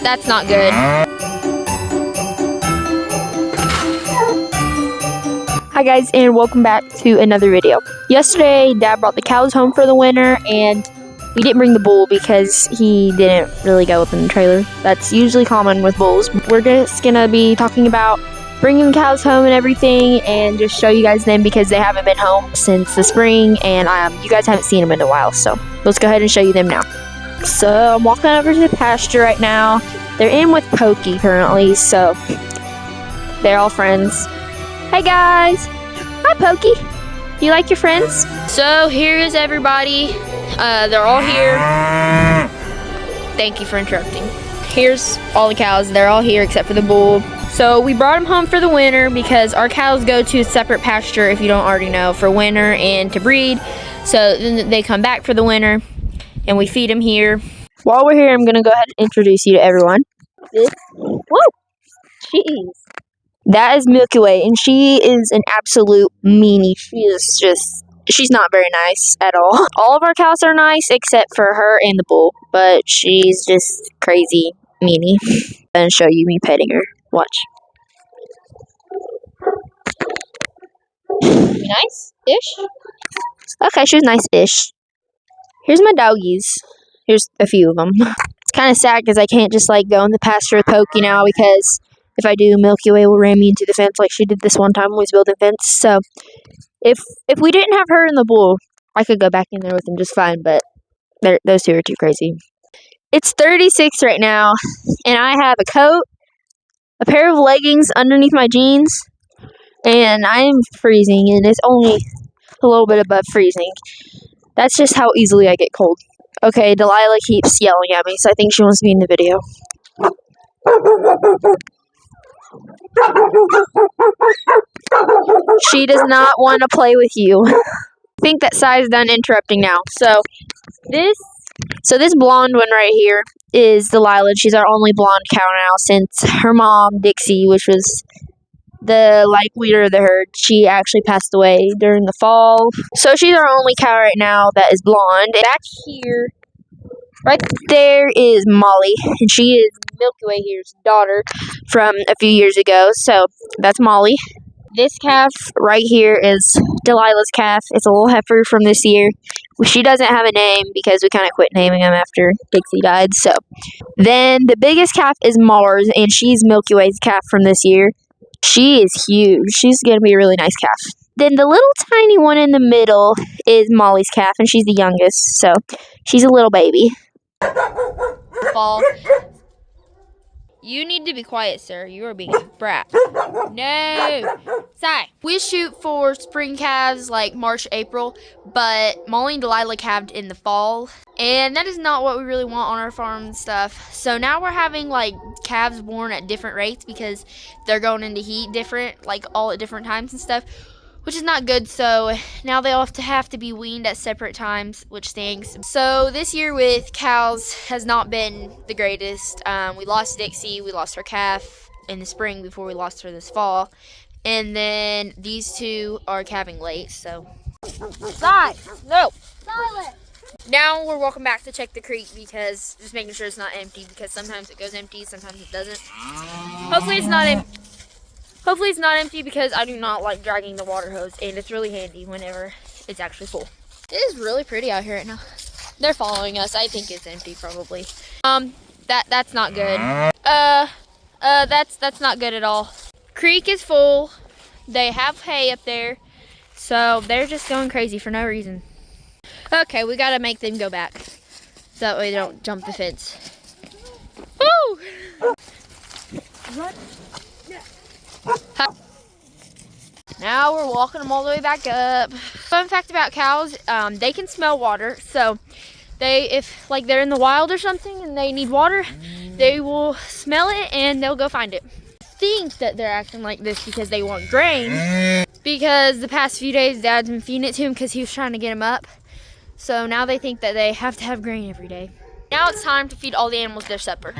That's not good. Hi guys, and welcome back to another video. Yesterday, Dad brought the cows home for the winter, and we didn't bring the bull because he didn't really go up in the trailer. That's usually common with bulls. We're just gonna be talking about bringing the cows home and everything, and just show you guys them because they haven't been home since the spring, and you guys haven't seen them in a while. So let's go ahead and show you them now. So I'm walking over to the pasture right now. They're in with Pokey currently, so they're all friends. Hey guys! Hi Pokey! Do you like your friends? So here is everybody. They're all here. Thank you for interrupting. Here's all the cows. They're all here except for the bull. So we brought them home for the winter because our cows go to a separate pasture, if you don't already know, for winter and to breed. So then they come back for the winter and we feed them here. While we're here, I'm going to go ahead and introduce you to everyone. Whoa! Jeez. That is Milkyway, and she is an absolute meanie. She's not very nice at all. All of our cows are nice except for her and the bull, but she's just crazy meanie. And show you me petting her. Watch. Nice-ish? Okay, she's nice-ish. Here's my doggies. Here's a few of them. It's kind of sad because I can't just go in the pasture with Pokey now, because if I do, Milkyway will ram me into the fence like she did this one time when we was building a fence. So if we didn't have her and the bull, I could go back in there with them just fine, but those two are too crazy. It's 36 right now, and I have a coat, a pair of leggings underneath my jeans, and I am freezing, and it's only a little bit above freezing. That's just how easily I get cold. Okay, Delilah keeps yelling at me, so I think she wants to be in the video. She does not want to play with you. I think that Sai's done interrupting now. So this blonde one right here is Delilah. She's our only blonde cow now since her mom, Dixie, which was the leader of the herd, she actually passed away during the fall. So she's our only cow right now that is blonde. Back here, right there is Molly, and she is Milkyway here's daughter from a few years ago. So that's Molly. This calf right here is Delilah's calf. It's a little heifer from this year. She doesn't have a name because we kind of quit naming them after Dixie died. So then the biggest calf is Mars, and she's Milkyway's calf from this year. She is huge. She's going to be a really nice calf. Then the little tiny one in the middle is Molly's calf, and she's the youngest, so she's a little baby. Fall. You need to be quiet, sir. You are being a brat. No. Sai. We shoot for spring calves like March, April, but Molly and Delilah calved in the fall, and that is not what we really want on our farm and stuff. So now we're having calves born at different rates because they're going into heat different, all at different times and stuff, which is not good. So now they all have to be weaned at separate times, which stinks. So this year with cows has not been the greatest. We lost Dixie, we lost her calf in the spring before we lost her this fall. And then these two are calving late, so. Side! No! Silent! Now we're walking back to check the creek because just making sure it's not empty, because sometimes it goes empty, sometimes it doesn't. Hopefully it's not empty. Hopefully it's not empty because I do not like dragging the water hose, and it's really handy whenever it's actually full. It is really pretty out here right now. They're following us. I think it's empty probably. That's not good. That's not good at all. Creek is full. They have hay up there, so they're just going crazy for no reason. Okay, we gotta make them go back so that way they don't jump the fence. Woo! Now we're walking them all the way back up. Fun fact about cows, they can smell water. So if they're in the wild or something and they need water, they will smell it and they'll go find it. Think that they're acting like this because they want grain, because the past few days Dad's been feeding it to him because he was trying to get him up. So now they think that they have to have grain every day. Now it's time to feed all the animals their supper.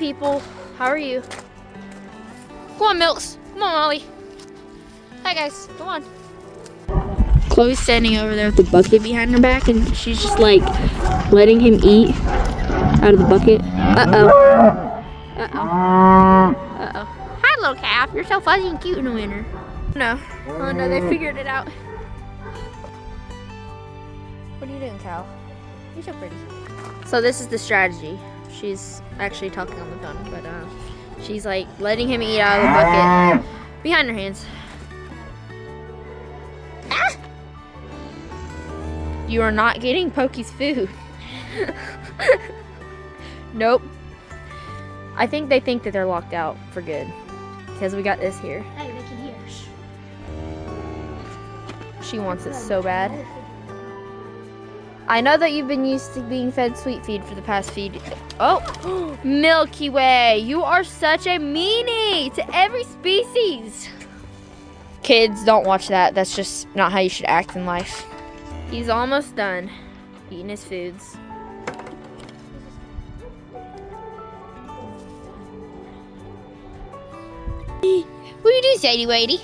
people. How are you? Come on, Milks. Come on, Molly. Hi, guys. Come on. Chloe's standing over there with the bucket behind her back, and she's just like letting him eat out of the bucket. Uh-oh. Uh-oh. Uh-oh. Hi, little calf. You're so fuzzy and cute in the winter. No. Oh, no, they figured it out. What are you doing, Cal? You're so pretty. So this is the strategy. She's actually talking on the phone, but she's like letting him eat out of the bucket behind her hands. Ah! You are not getting Pokey's food. Nope. I think they think that they're locked out for good because we got this here. Hey, they can hear us. She wants it so bad. I know that you've been used to being fed sweet feed for the past feed. Oh, Milkyway, you are such a meanie to every species. Kids, don't watch that. That's just not how you should act in life. He's almost done eating his foods. What do you do, Sadie Wadey?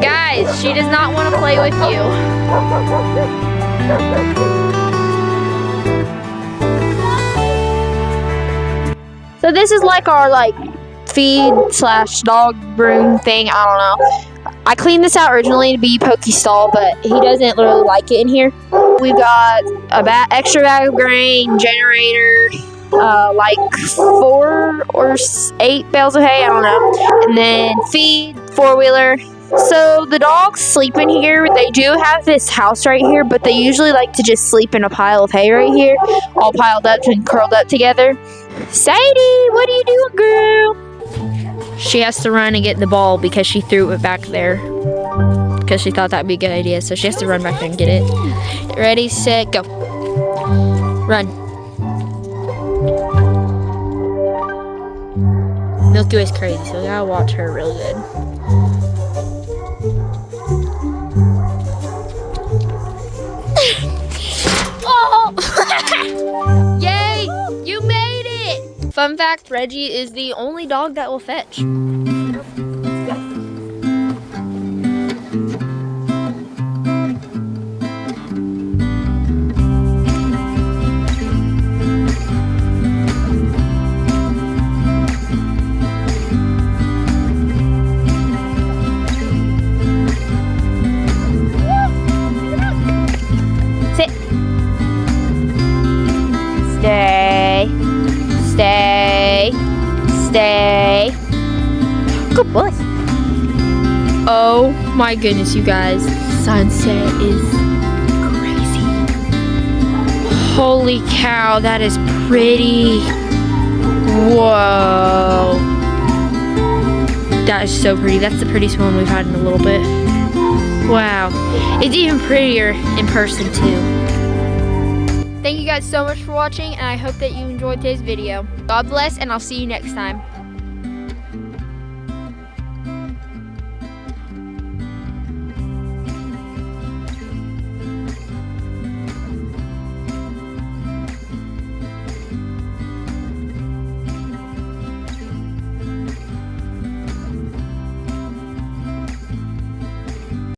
Guys, she does not want to play with you. So this is like our feed / dog room thing. I don't know. I cleaned this out originally to be Pokey's stall, but he doesn't really like it in here. We've got a extra bag of grain, generator, 4 or 8 bales of hay, I don't know, and then feed, 4-wheeler. So the dogs sleep in here. They do have this house right here, but they usually like to just sleep in a pile of hay right here, all piled up and curled up together. Sadie, what are you doing, girl? She has to run and get the ball because she threw it back there because she thought that'd be a good idea. So she has to run back there and get it. Ready, set, go. Run. Milkyway's crazy, so we gotta watch her really good. Oh! Yay! You made it! Fun fact, Reggie is the only dog that will fetch. Sit. Stay. Stay. Stay. Good boy. Oh my goodness, you guys. Sunset is crazy. Holy cow, that is pretty. Whoa. That is so pretty. That's the prettiest one we've had in a little bit. Wow. It's even prettier in person too. Thank you guys so much for watching, and I hope that you enjoyed today's video. God bless, and I'll see you next time.